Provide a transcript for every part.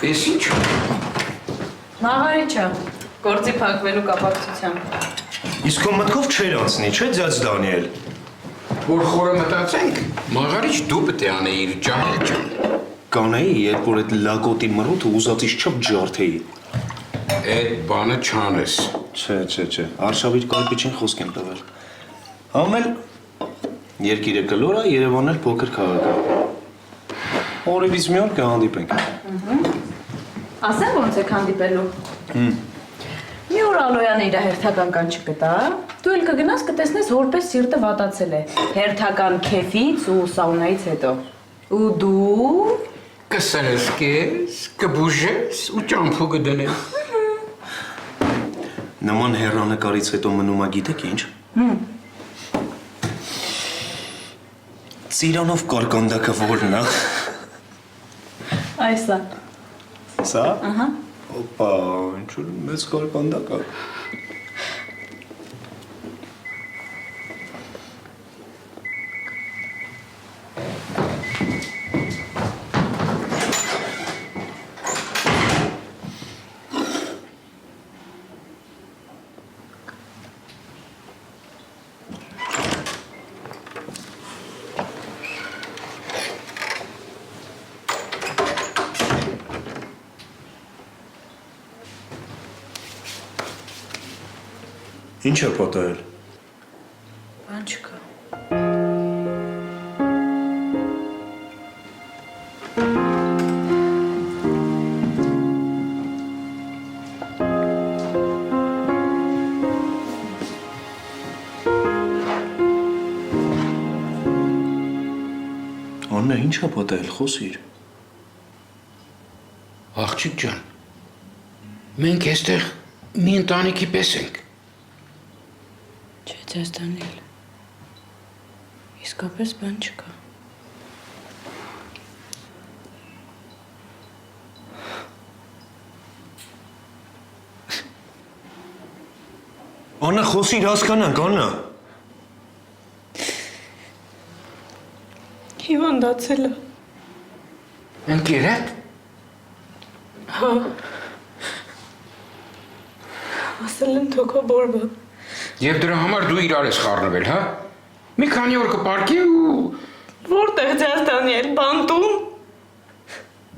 Ես ինչ։ Մաղարիչը, գործի փակվելու կապակցությամբ։ Իսկ քո մտքով չէր անցնի, չէ՞ ձյաձ Դանիել։ Որ խորը մտածենք, մաղարիչ դու պետք է անեիր ջահել ջան։ Կանեի, երբ որ այդ լակոտի մռութը ուզածից չափ ջարդեի։ Այդ բանը չանես։ Չէ, արշավիր կայպիչին խոսք եմ տվել։ Համել երկիրը կլոր է, Երևանն էլ փոքր քաղաք է։ Օրևից մի օր կհանդիպենք։ Ասեմ ոնց եք հանդիպելու։ Մի օր Ալոյանը իր հերթական կանչը կտա, դու էլ կգնաս կտեսնես որպես սիրտը վատացել է։ Հերթական քեֆից ու սաունայից հետո։ Ու դու Կսրսկես, կբուժես ու ճամփու կդնես։ Նման հեռանկարից հետո մնում է գիտեք ինչ։ Ծիրանով կարկանդակը որն է։ Այսա։ Սա։ Ահա։ Օպա, ինչ-որ մեծ կարկանդակ է։ Ինչ է պատահել։ Բան չկա։ Աննա, ինչ է պատահել, խոսիր։ Աղջիկ ջան, մենք այստեղ մի ընտանիքի պես ենք։ Չէ, ձեզ Դանիել։ Իսկապես բան չկա։ Աննա, խոսիր, հասկանանք, Աննա։ Հիվանդացել է։ Ընկերդ։ Հա։ Ասել են թոքաբորբը։ Եվ դրա համար դու իրար ես խառնվել, հա։ Մի քանի օր կպարկի ու Որտեղ ձեզ Դանիել, բանտում։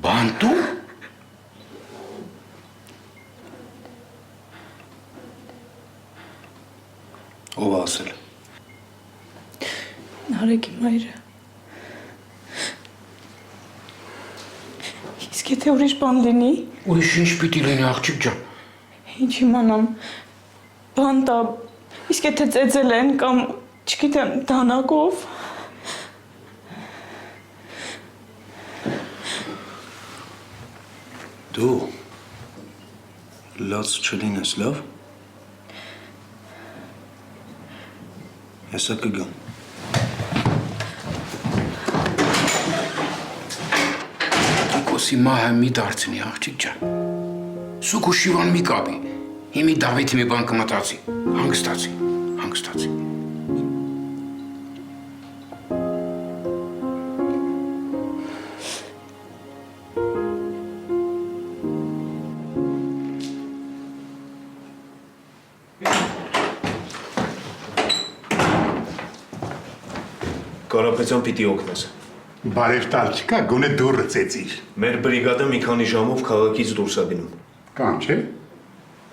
բանտում։ Ով է ասել։ Նարեկի մայրը։ Իսկ եթե ուրիշ բան լինի։ Ուրիշ ինչ պիտի լինի աղջիկ ջան։ Ինչ իմանամ, բան տա, իսկ եթե ծեծել են կամ չգիտեմ դանակով։ Դու լաց չլինես, լավ։ Հեսա կգամ։ Կիկոսի մահը մի դարձնի աղջիկ ջան։ Սուկ ու շիվան մի կապի։ Հիմի Դավիթի մի բան կմտածի։ Հանգստացի։ Կարապետյան պիտի օգնես։ Բարև տալ չկա, գոնե դուրը ծեծիր։ Մեր բրիգադը մի քանի ժամով քաղաքից դուրս է գնում։ Կան չէ։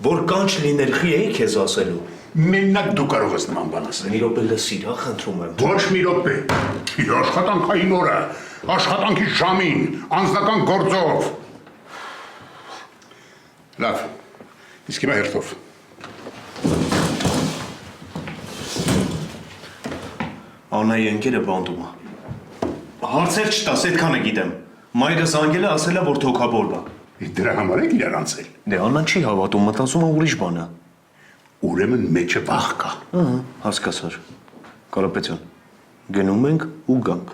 Որ կանչ լիներ խի էի քեզ ասելու։ Մենակ դու կարող ես նման բան ասել։ Մի րոպե լսիր, հա, խնդրում եմ։ Ոչ մի րոպե։ Իր աշխատանքային օրը, աշխատանքի ժամին, անձնական գործով։ Լավ։ Իսկ հիմա հերթով։ Անայի ընկերը բանդում է։ Հարցեր չտաս, այդքանը գիտեմ։ Մայրը զանգել է, ասել է, որ թոքաբոր բա։ Դրա համար եք իրար անցել։ Դե Աննան չի հավատում, մտածում է ուրիշ բան է։ Ուրեմն մեջը վախ կա։ Ահա, հասկացար։ Կարապետյան, գնում ենք ու գանք։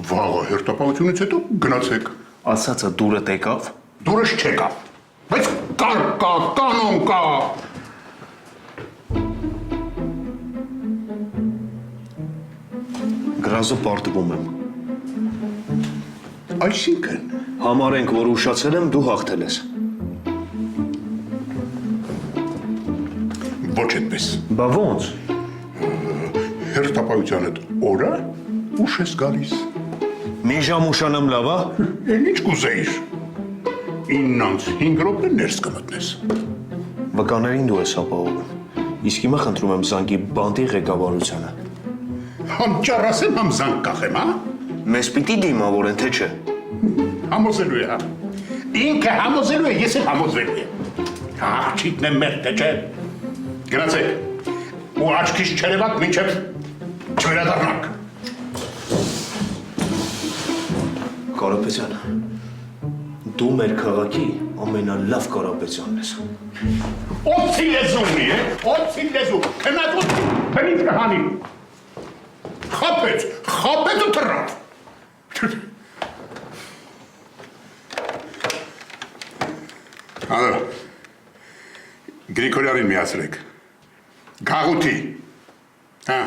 Վաղը հերթապահությունից հետո գնացեք։ Ասածը դուրը տեկավ։ Դուրս չեկավ։ Բայց կար կա, կանոն կա։ Գրազը պարտվում եմ։ Այսինքն Համարենք, որ ուշացել եմ, դու հաղթել ես։ ոչ այդպես։ Բա ոնց։ Հերթապահության հետ օրը ուշ ես գալիս։ Մի ժամ ուշանամ լավ, հա։ Էլ ինչ կուզեիր։ 9:05 րոպե ներս կմտնես։ Վկաներին դու ես ապահովում։ Իսկ հիմա խնդրում եմ զանգի բանդի ղեկավարությանը։ Համ ճառասեմ, համ զանգ կախեմ, հա։ Մեզ պիտի դիմավորեն, թե չէ։ Համոզելու է, հա։ Ինքը համոզելու է, ես էլ համոզվելու եմ։ Աղջիկն եմ մեր, թե չէ։ Գնացեք։ Ու աչքից չերևաք, մինչև չվերադառնաք։ Կարապետյան, դու մեր քաղաքի ամենալավ Կարապետյանն ես։ Օծի լեզու ունի, օծի լեզու, քնած բնից կհանի։ Խապեց ու թռավ։ Ալո, Գրիգորյանին միացրեք։ Գաղութի, հա։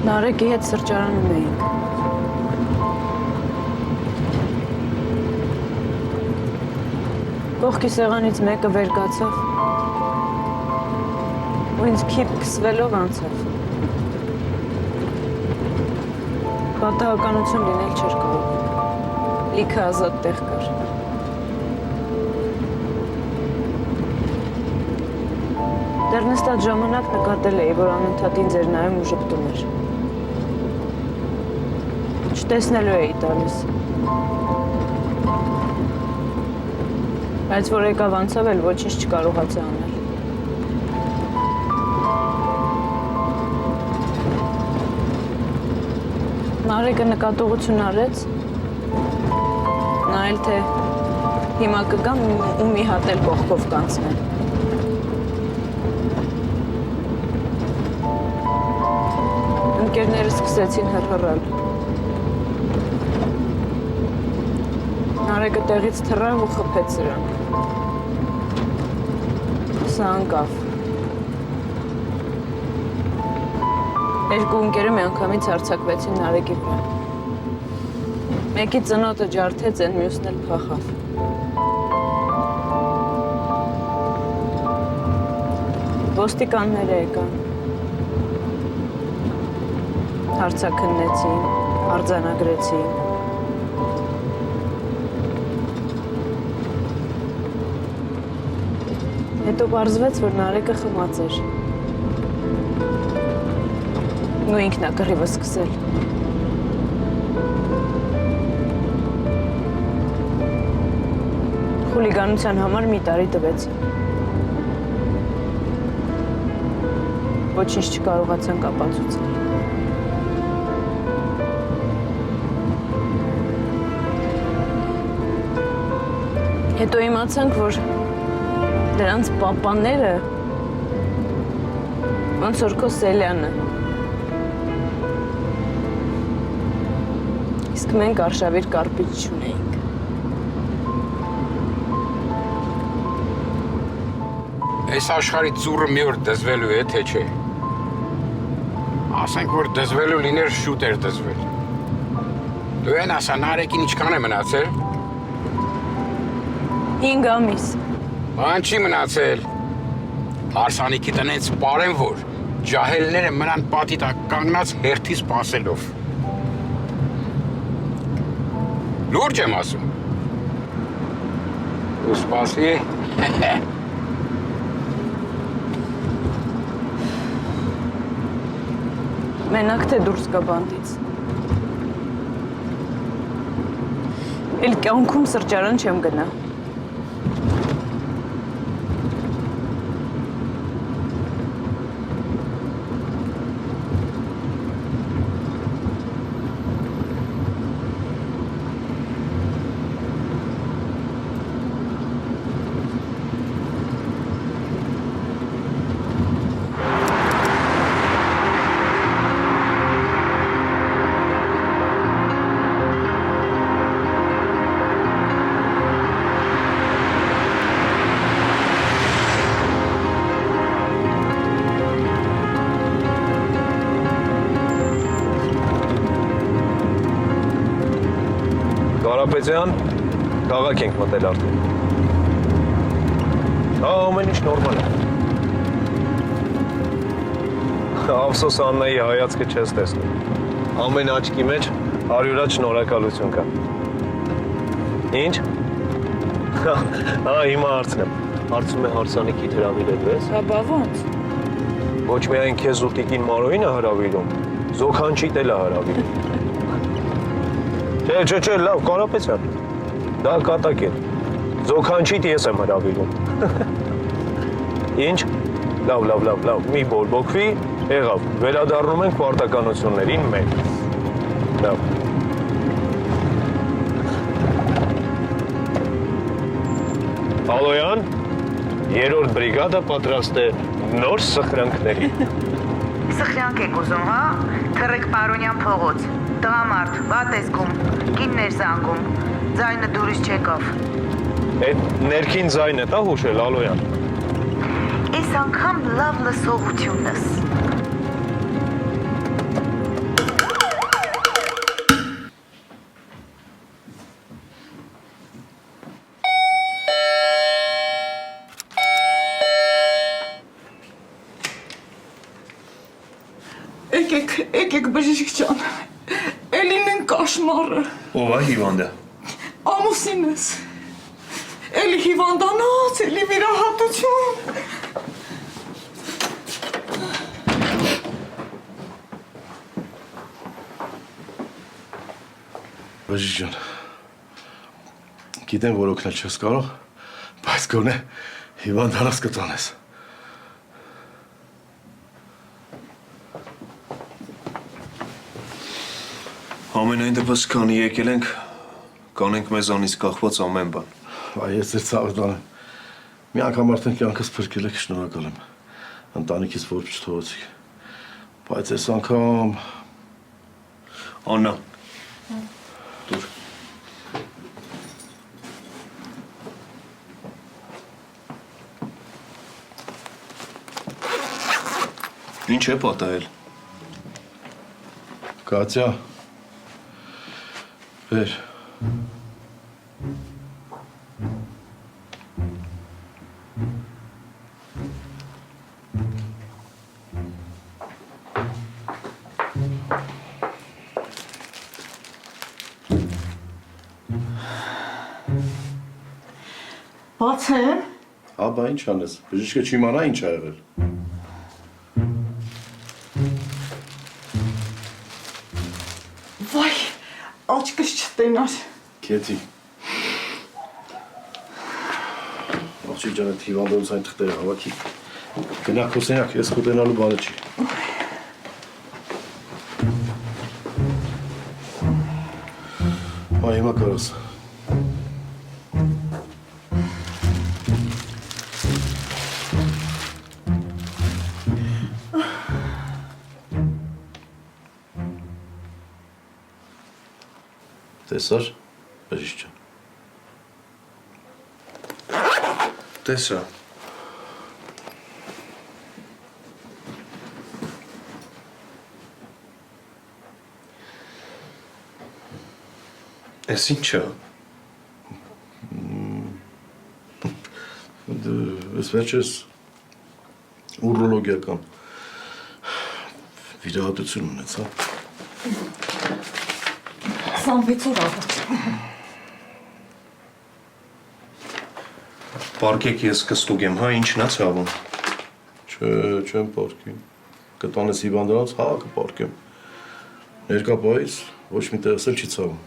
Նարեկի հետ սրճարանում էինք։ Կողքի սեղանից մեկը վեր կացավ ու ինձ քիփ քսվելով անցավ։ Պատահականություն լինել չէր կարող։ Լիքը ազատ տեղ կար։ Դեռ նստած ժամանակ նկատել էի, որ անընդհատ ինձ էր նայում ու ժպտում էր։ Չտեսնելու էի տալիս։ Բայց որ եկավ անցավ էլ ոչինչ չկարողացա անել։ Նարեկը նկատողություն արեց, նայել թե հիմա կգամ ու մի հատ էլ կողքով կանցնեմ։ Ընկերները սկսեցին հռհռալ։ Նարեկը տեղից թռավ ու խփեց սրան։ Սա անկավ։ Երկու ընկերը միանգամից հարձակվեցին Նարեկի վրա։ Մեկի ծնոտը ջարդեց, են մյուսն էլ փախավ։ Ոստիկանները եկան։ Հարցաքննեցին, արձանագրեցին։ Հետո պարզվեց, որ Նարեկը խմած էր։ Ու ինքն է կռիվը սկսել։ Խուլիգանության համար մի տարի տվեցին։ Ոչինչ չկարողացանք ապացուցել։ Հետո իմացանք, որ դրանց պապաները ոնց որ քո Սելյանը Իսկ մենք արշավիր կարպիչ չունեինք։ Այս աշխարհի ծուռը մի օր դզվելու է, թե չէ։ Ասենք, որ դզվելու լիներ, շուտ էր դզվել։ Դու են ասա, Նարեկին ինչքան է մնացել։ 5 ամիս։ Բան չի մնացել։ Հարսանիքի տնից պարեն որ, ջահելները մնան պատի տակ կանգնած հերթի սպասելով։ Լուրջ եմ ասում։ Ու սպասի։ Մենակ թե դուրս գա բանդից։ Էլ կյանքում սրճարան չեմ գնա։ Կարապետյան, քաղաք ենք մտել արդեն։ Ամեն ինչ նորմալ է։ Ափսոս Աննայի հայացքը չես տեսնում։ Ամեն աչքի մեջ 100-ած շնորհակալություն կա։ Ինչ։ Հիմա հարցնեմ։ Հարցում է Հարսանիքի հրավիրելու ես։ Հա, բա ոնց։ Ոչ միայն քեզ ու տիկին Մարոյին է հրավիրում, Զոքանչիտ էլ է հրավիրում։ Չէ, լավ, Կարապետյան, դա կատակ է, Զոքանչիտ ես եմ հրավիրում։ Ինչ, լավ, մի բորբոքվի, եղավ, վերադառնում ենք պարտականություններին մեկ, լավ։ Ալոյան, 3-րդ բրիգադը պատրաստ է նոր սխրանքների։ Սխրանք եք ուզում, հա, թռեք Պարոնյան փողոց, տղամարդ, վատ ես գում, կիններ զանգում, ձայնը դուրս չեկավ։ Այդ ներքին ձայնը տա հուշել, Ալոյան։ Այս անգամ լավ լսողությունս։ Եկեք բժիշկ ջան, Էլին են կաշմարը, Ով է հիվանդը։ ամուսինս, էլի հիվանդանոց, էլի վիրահատություն։ Բժիշկ ջան, գիտեմ, որ օգնել չես կարող, բայց գոնե հիվանդանոց կտանես։ Ամենայն դեպս քանի եկել ենք, կանենք մեզանից կախված ամեն բան։ Այ ես ձեր ցավը տանեմ։ Մի անգամ արդեն կյանքս փրկել եք, շնորհակալ եմ։ Ընտանիքից որբ չթողեցիք։ Բայց այս անգամ Աննա, դուր։ Ինչ է պատահել։ Կատյա, բեր։ Բացեմ, Աբա ինչ անես, բժիշկը չիմանա ինչ ա եղել։ վայ, աչքս չտենար։ Քեթի։ Աղջիկ ջան, այդ հիվանդանոց այն թղթերը հավաքի։ Գնա քո սենյակ, ես կուտենալու բանը չի։ Այ հիմա կարաս։ Տեսար, բժիշկ ջան։ Տեսա։ Էս ի՞նչ է։ Ես վերջերս ուրոլոգիական վիրահատություն ունեցա։ 26 օր առաջ։ Պարկեք ես կստուգ եմ, հա, ինչն է ցավում։ Չէ, չեմ պարկի։ Կտանես հիվանդանոց, հա, կպարկեմ։ Ներկա պահից ոչ մի տեղս էլ չի ցավում։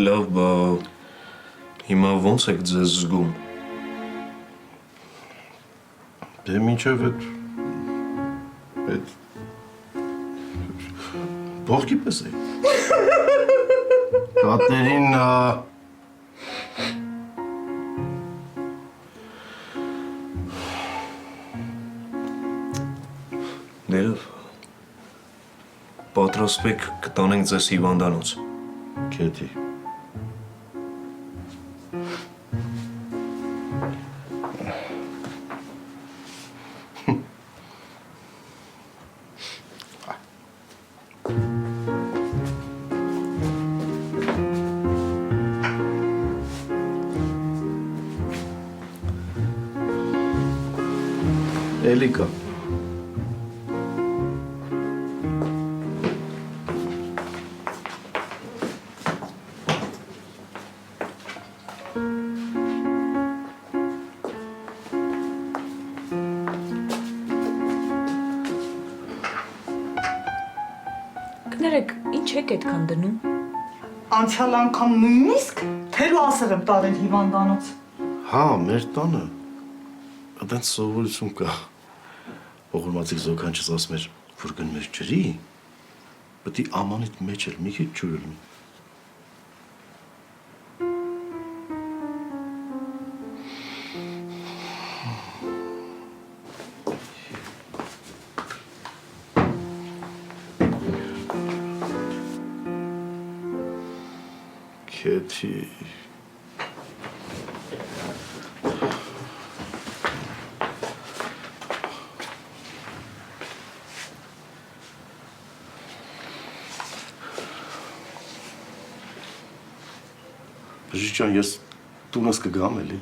Լավ, բա հիմա ոնց եք ձեզ զգում։ Դե մինչև այդ բողկի պես է։ Կատերինա։ Ներով, պատրաստվեք կտանենք ձեզ հիվանդանոց։ Քեթի։ Էլի կա։ Կներեք, ինչ եք այդքան դնում։ Անցյալ անգամ նույնիսկ թելու ասեղ եմ տարել հիվանդանոց։ Հա, մեր տանը այդպես սովորություն կա։ Ողորմածիկ զոքանչից ասում էր, որ գնում էր ջրի, պետք է ամանիդ մեջ էլ մի քիչ ջուր լինի։ Քեթի։ Բժիշկ ջան, ես տունս կգամ էլի։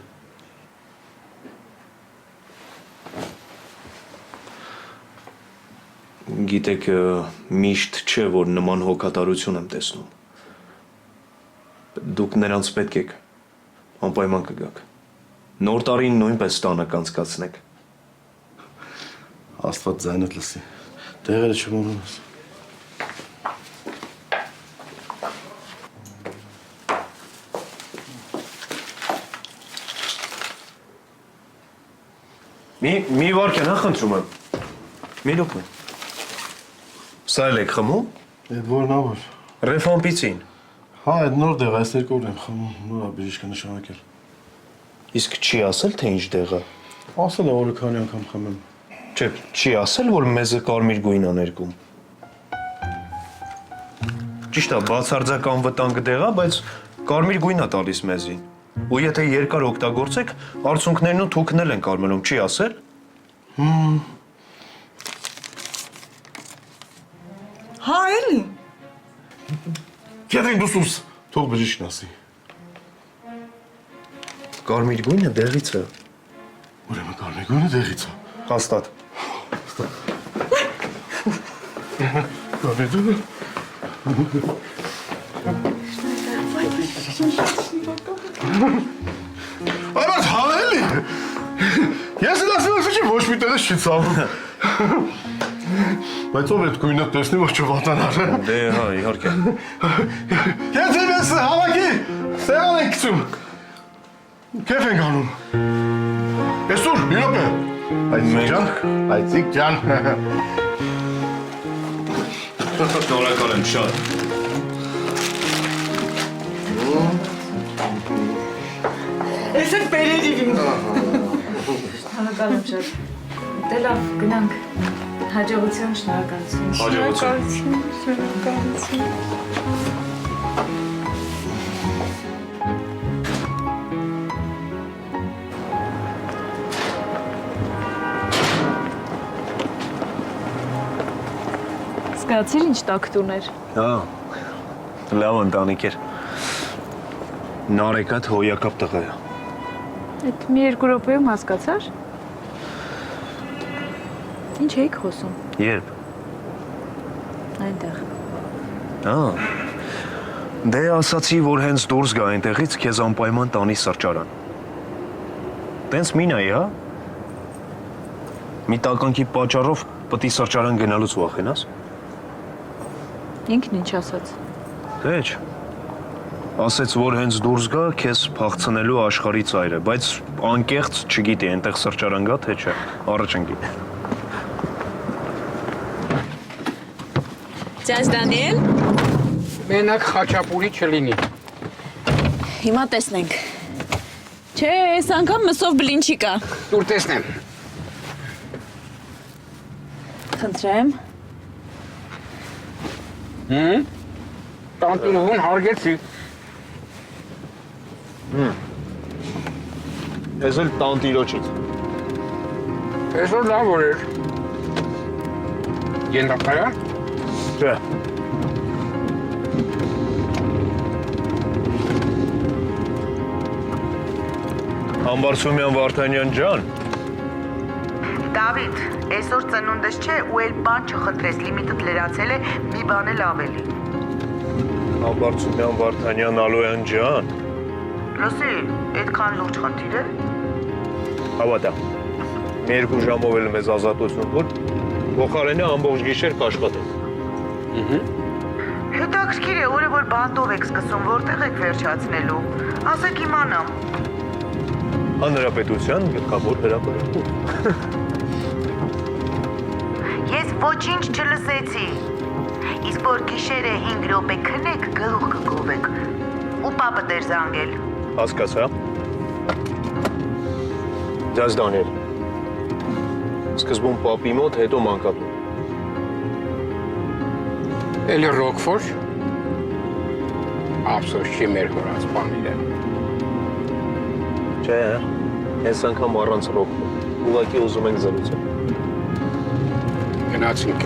Գիտեք, միշտ չէ, որ նման հոգատարություն եմ տեսնում։ Դուք նրանց պետք եք, անպայման կգաք։ Նոր տարին նույնպես տանը կանցկացնեք։ Աստված ձայնդ լսի։ Տեղերը չմոռանաս։ Մի վարքյան, հա, խնդրում եմ։ Մի լուպ է։ Սա էլ եք խմում։ Այդ որն ավոր։ Ռեֆամպիցին։ Հա, այդ նոր դեղ, այս երկու օր եմ խմում, նորա բժիշկը նշանակել։ Իսկ չի ասել, թե ինչ դեղը։ Ասել է, օրը քանի անգամ խմեմ։ Չէ, չի ասել, որ մեզը կարմիր գույն ա ներկում։ Ճիշտ է, բացարձակ անվտանգ դեղ ա, բայց կարմիր գույն ա տալիս մեզին։ Ու եթե երկար օգտագործեք, արցունքներն ու թուքն էլ են կարմրում, չի ասել։ Հա, էլի։ Կեդրին դու սուս, թող բժիշկն ասի։ Կարմիր գույնը դեղից է։ Ուրեմն կարմիր գույնը դեղից է։ Հաստատ։ Կարմիր գույնը։ Այմած հա էլի։ Ես էլ ասել եմ, որ ոչ մի տեղս չի ցավում։ Բայց ով այդ գույնը տեսնի, որ չվատանար։ Դե հա, իհարկե։ Կեդրին ես հավաքի, սեղան ենք գցում։ Կեֆ ենք անում։ Ես ուր, մի րոպե։ Այցիկ ջան։ Շնորհակալ եմ շատ։ Ես էլ բերերի իմ։ Շնորհակալ եմ շատ։ Դե լավ, գնանք։ Հաջողություն, շնորհակալություն։ Հաջողություն։ Շնորհակալություն։ Զգացիր ինչ տակ տուներ։ Հա, լավ ընտանիք էր։ Նարեկատ հոյակապ տղա է։ Այդ մի երկու րոպեում հասկացար։ Ինչ էիք խոսում։ Երբ։ Այնտեղ։ Հա։ Դե ասացի, որ հենց դուրս գա այնտեղից քեզ անպայման տանի սրճարան։ Տենց մինայի, հա։ Մի տականքի պատճառով պետք է սրճարան գնալուց վախենաս։ Ինքն ինչ ասաց։ Հեչ։ Ասեց, որ հենց դուրս գա քեզ փախցնելու աշխարհի ծայրը, բայց անկեղծ չգիտի այնտեղ սրճարան գա թե չէ, առաջ ընկի։ Ձեզ Դանիել։ Մենակ խաչապուրի չլինի։ Հիմա տեսնենք։ Չէ, այս անգամ մսով բլին չի կա։ Դուր տեսնեմ։ Խնդրեմ։ Տանտիրուհուն հարգեցի։ Ես էլ տանտիրոջից։ Այսօր լավ որ էր։ Ենթակայան։ Չէ։ Համբարձումյան Վարդանյան ջան։ Դավիթ, այսօր ծնունդս չէ ու էլ բան չխնդրես, լիմիտդ լրացել է, մի բան էլ ավելի։ Համբարձումյան Վարդանյան Ալոյան ջան։ Լսի, այդքան լուրջ խնդիր է։ Հավատա։ Մի երկու ժամով էլ մեզ ազատություն որ փոխարենը ամբողջ գիշեր կաշխատենք։ Հետաքրքիր է, օրը որ բանտով եք սկսում, որտեղ եք վերջացնելու։ Ասեք իմանամ։ Հանրապետության գլխավոր հրապարակում։ Ես ոչինչ չլսեցի։ Իսկ որ գիշերը 5 րոպե քնեք, գլուխ կգովեք։ Ու պապը դեր զանգել։ Հասկացա։ Ձեզ Դանիել։ Սկզբում պապի մոտ, հետո մանկատուն։ Էլի Ռոկֆոր։ Ափսոս չի մեր հորած բանիրը։ Չէ, այս անգամ առանց ռոկֆոր։ Ուղղակի ուզում ենք զրուցել։ Գնացինք։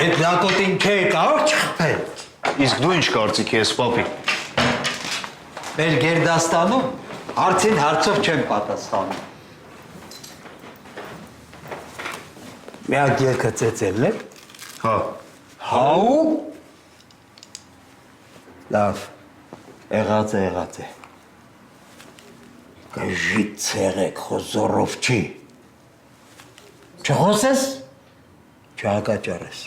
Այդ լակոտին չէ կարող չխփել։ Իսկ դու ինչ կարծիք ես, պապի։ Մեր գերդաստանում հարցին հարցով չեն պատասխանում։ Միակ ելքը ծեծելն է։ Հա։ Հաու։ Լավ, եղած է։ Կժի ցերեք խոզորով չի։ Չխոսես, չհակաճարես։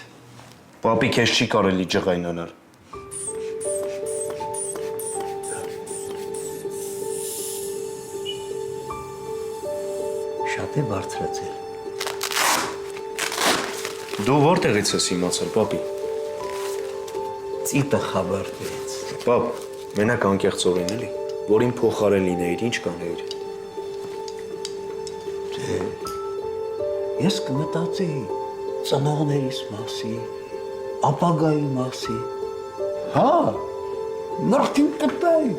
Պապի քեզ չի կարելի ջղայնանալ։ Շատ է բարձրացել։ Դու որտեղից ես իմացել, պապի։ Ծիտը խաբար տվեց։ Պապ, մենակ անկեղծորեն էլի, որ իմ փոխարեն լինեիր, ինչ կանեիր։ Ես կմտածեի ծնողներիս մասի, ապագայի մասի։ Հա, մարդին կտայի,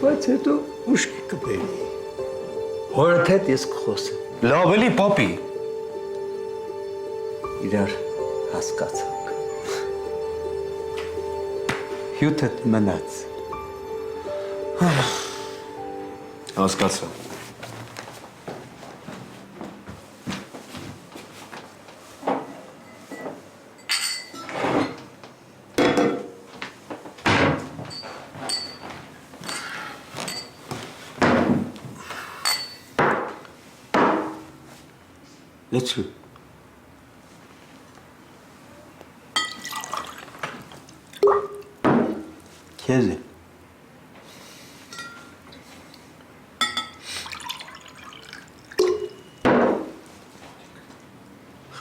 բայց հետո ուշքի կբերի։ Հորդ հետ ես կխոսեմ։ Լավ էլի, պապի։ Իրար հասկացանք։ Հյութդ մնաց։ Հասկացա։ Լեցու։ Քեզ է։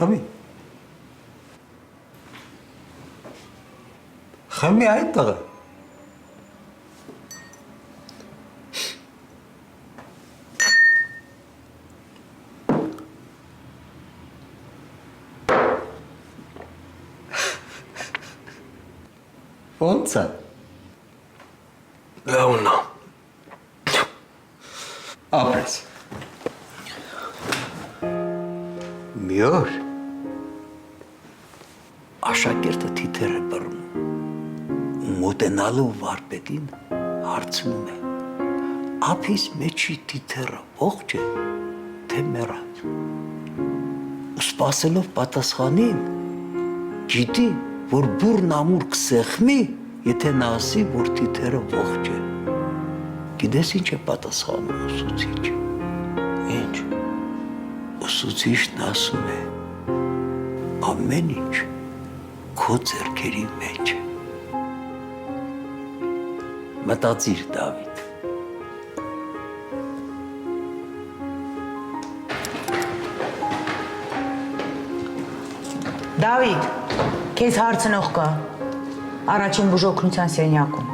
Խմի։ Խմի այդ տղա։ Ոնց է։ Լավն է։ Ապրես։ Մի օր աշակերտը թիթերը բռնում ու մոտենալու վարպետին հարցնում է. Ափիս մեջի թիթերը ողջ է, թե մեռած։ Ու սպասելով պատասխանին, գիտի, որ բուրն ամուր կսեղմի, եթե նա ասի, որ թիթերը ողջ է։ Գիտես ինչ է պատասխանում ուսուցիչը։ Ինչ։ Ուսուցիչն ասում է. ամեն ինչ քո ձեռքերի մեջ է։ Մտածիր, Դավիթ։ Դավիթ, քեզ հարցնող կա։ Առաջին բուժօգնության սենյակում։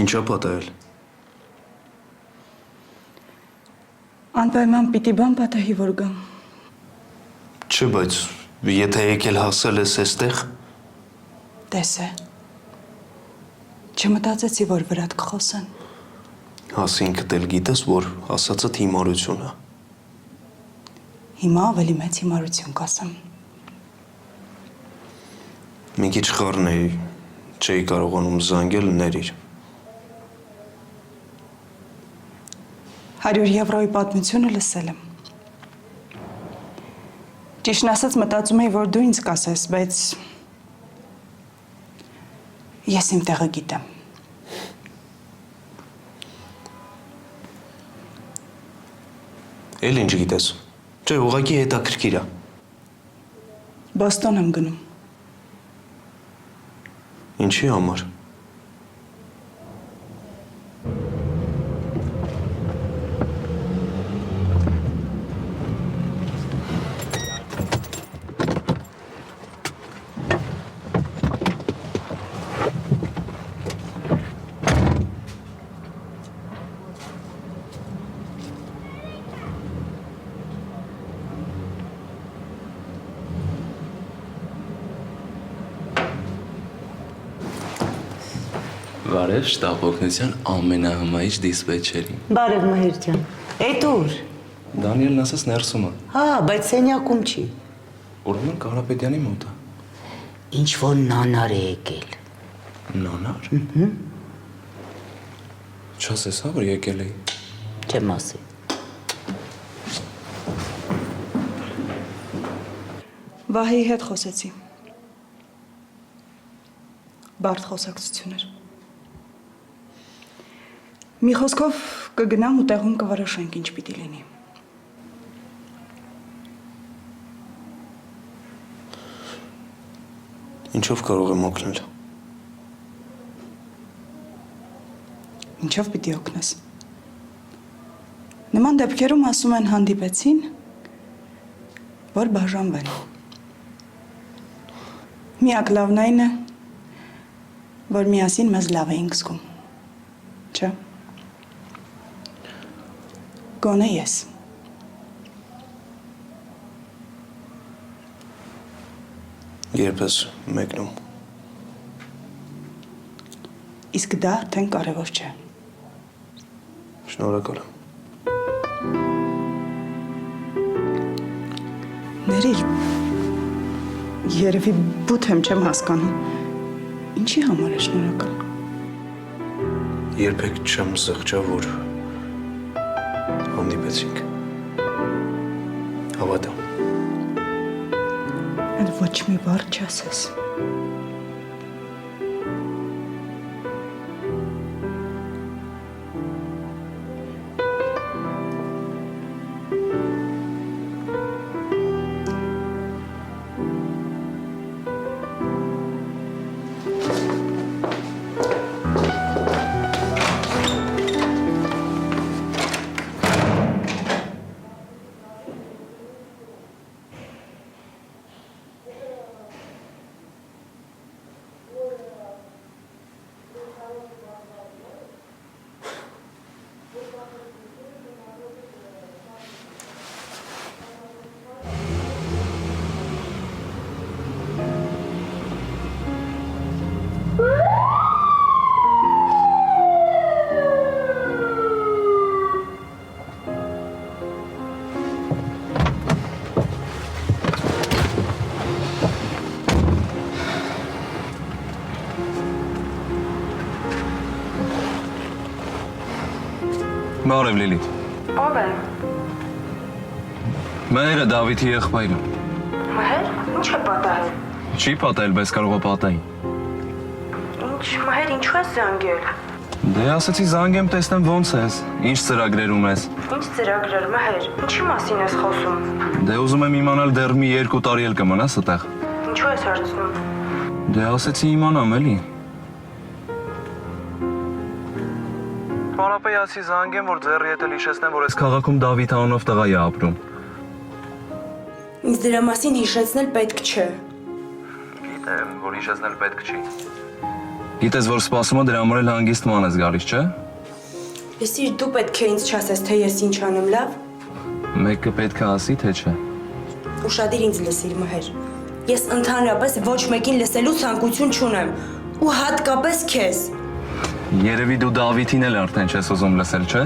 Ինչա պատահել։ Անպայման պիտի բան պատահի, որ գամ։ Չէ, բայց եթե եկել հասել ես այստեղ, Տես է։ Չմտածեցի, որ վրատ կխոսեն։ հասինքդ էլ գիտես, որ ասածդ հիմարություն է։ Հիմա ավելի մեծ հիմարություն կասեմ։ Մի քիչ խառնեի, չէի կարողանում զանգել, ներիր։ 100 եվրոյի պատմությունը լսել եմ։ Ճիշտն ասած մտածում էի, որ դու ինձ կասես, բայց ես իմ տեղը գիտեմ։ Էլ ինչ գիտես։ Չէ, ուղղակի հետաքրքիր է։ Բոստոն եմ գնում։ Ինչի համար։ Բարև շտաբ օգնության ամենահմայիչ դիսպեչերին։ Բարև Մհեր ջան։ Էդ ուր։ Դանիելն ասաց ներսում է։ Հա, բայց սենյակում չի։ Ուրեմն Կարապետյանի մոտ է։ Ինչ որ նանար է եկել։ Նանար։ Չասես հա, որ եկել էի։ Չեմ ասի։ Վահեի հետ խոսեցի։ Բարդ խոսակցություն էր։ Մի խոսքով կգնամ ու տեղում կորոշենք ինչ պիտի լինի։ Ինչով կարող եմ օգնել։ Ինչով պիտի օգնես։ Նման դեպքերում ասում են հանդիպեցին, որ բաժանվեն։ Միակ լավն այն է, որ միասին մեզ լավ էինք զգում։ Չէ։ Գոնե ես։ Երբ ես մեկնում։ Իսկ դա արդեն կարևոր չէ։ Շնորհակալ եմ։ Ներիր, երևի բութ եմ չեմ հասկանում։ Ինչի համար է շնորհակալ։ Երբեք չեմ զղջա, որ հանդիպեցինք։ Հավատամ։ Այդ ոչ մի բառ չասես։ Բարև Լիլիթ։ Ով է։ Մերը Դավիթի եղբայրը։ Մհեր, ինչ է պատահել։ Չի պատել, բայց կարող է պատահի։ Ինչ, Մհեր, ինչու ես զանգել։ Դե ասեցի զանգեմ տեսնեմ ոնց ես, ինչ ծրագրեր ունես։ Ինչ ծրագրեր, Մհեր, ինչի մասին ես խոսում։ Դե ուզում եմ իմանալ դեռ մի 2 տարի էլ կմնաս այդտեղ։ Ինչու ես հարցնում։ Դե ասեցի իմանամ էլի։ Պարապեյացի զանգեմ, որ ձեռի հետ էլ հիշեցնեմ, որ այս քաղաքում Դավիթ անունով տղա է ապրում։ Ինձ դրա մասին հիշեցնել պետք չէ։ Գիտեմ, որ հիշեցնել պետք չի։ Գիտես, որ սպասումը դրա համար էլ հանգիստ ման ես գալիս, չէ։ Լսիր, դու պետք է ինձ չասես, թե ես ինչ անեմ, լավ։ Մեկը պետք է ասի, թե չէ։ Ուշադիր ինձ լսիր, Մհեր։ Ես ընդհանրապես ոչ մեկին լսելու ցանկություն չունեմ, ու հատկապես քեզ։ Երևի դու Դավիթին էլ արդեն չես ուզում լսել, չէ։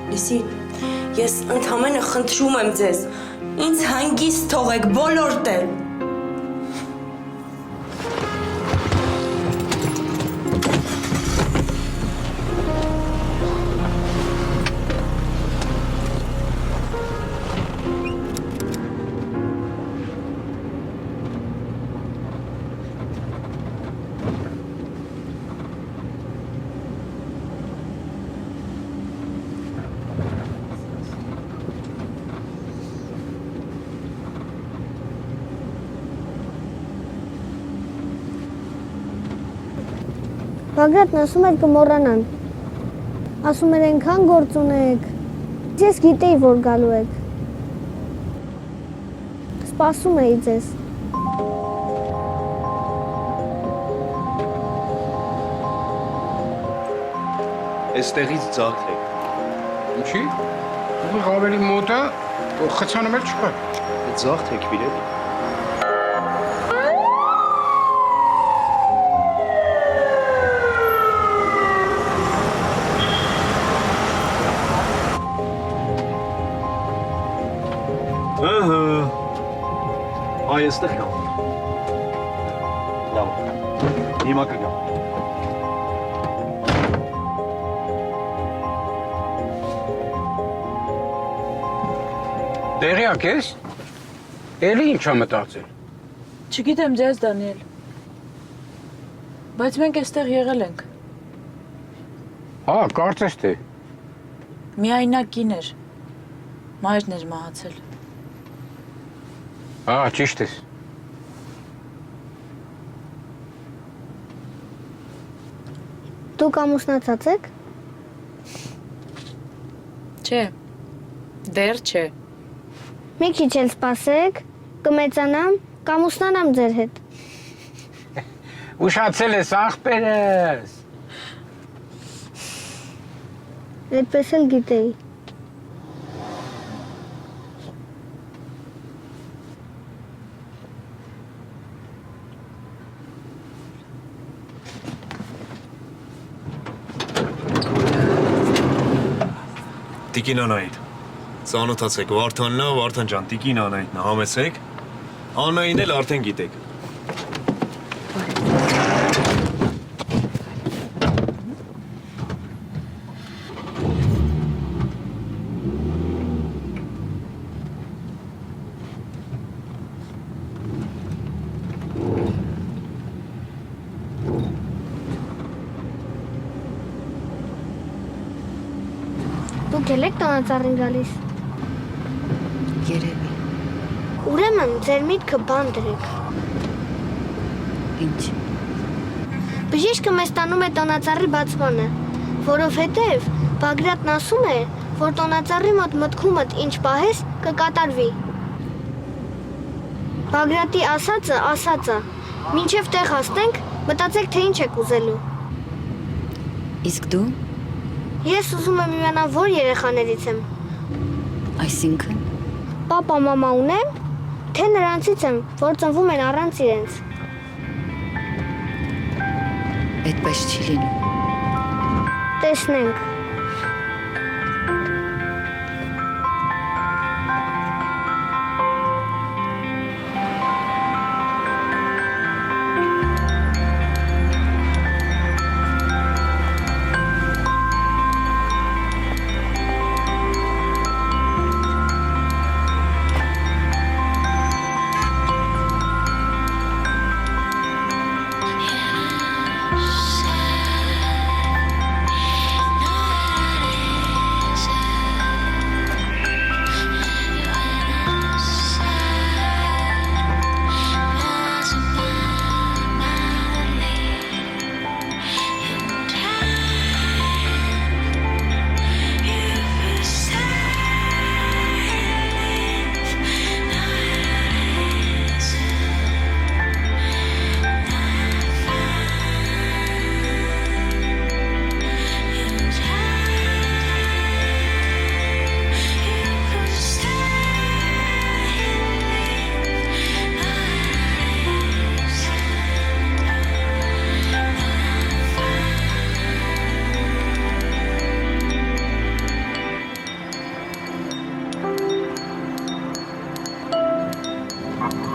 Լսիր, ես ընդհանրապես խնդրում եմ ձեզ, ինձ հանգիստ թողեք բոլորդ էլ։ Բագրատն ասում էր կմոռանան, ասում էր ենքան գործ ունեք, ես գիտեի, որ գալու եք, սպասում էի ձեզ։ Այստեղից ձախեք։ Ինչի։ Ուղիղ ավելի մոտ է, խցանում էլ չկա։ Ձախեք բիրետ։ Այ այստեղ կա։ Լավ։ Հիմա կգա։ Տեղյակ ես։ Էլի ինչ ա մտածել։ Չգիտեմ ձեզ, Դանիել։ Բայց մենք այստեղ եղել ենք։ Հա, կարծես թե։ Միայնակ կին էր։ Մայրն էր մահացել։ Հա, ճիշտ ես։ Դուք ամուսնացած եք։ Չէ, դեռ չէ։ Մի քիչ էլ սպասեք, կմեծանամ, կամուսնանամ ձեր հետ։ Ուշացել ես, աղբերս։ Այդպես էլ գիտեի։ Տիկին Անահիտ, ծանոթացեք, Վարդանն է, Վարդան ջան, Տիկին Անահիտն է, համեցեք, Անահին էլ արդեն գիտեք։ Դուք եք տոնածառին գալիս։ Երևի։ Ուրեմն ձեր միտքը բան դրեք։ Ինչ։ Բժիշկը մեզ տանում է տոնածառի բացմանը, որովհետև Բագրատն ասում է, որ տոնածառի մոտ մտքումդ ինչ պահես կկատարվի։ Բագրատի ասածը, մինչև տեղ հասնենք, մտածեք, թե ինչ եք ուզելու։ Իսկ դու։ Ես ուզում եմ իմանալ, որ երեխաներից եմ։ Այսինքն։ Պապա, մամա ունեմ, թե նրանցից եմ, որ ծնվում են առանց իրենց։ Այդպես չի լինում։ Տեսնենք։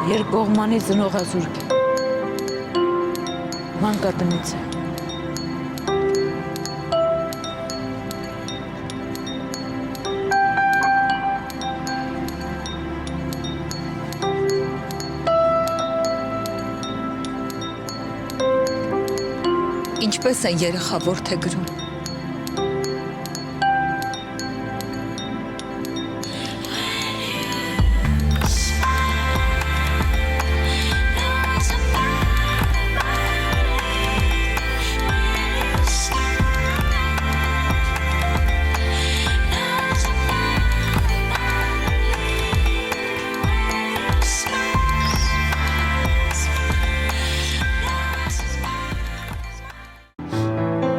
Երկկողմանի ծնողազուրկ է։ Մանկատնից է։ Ինչպես են երեխա որդե գրում։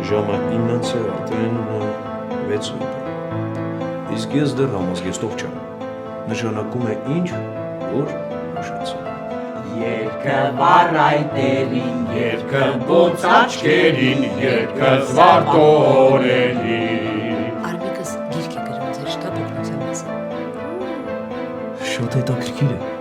Ժամը 9-ից է արդեն 6 րոպե։ Իսկ ես դեռ համազգեստով չեմ։ Նշանակում է ինչ, որ ուշացա։ Երկը վառայտերին, երկը ոնց աչքերին, երկը զվարթորերին։ Արմիկս գիրք է գրում ձեր շտապ օգնության մասին։ Շատ հետաքրքիր է։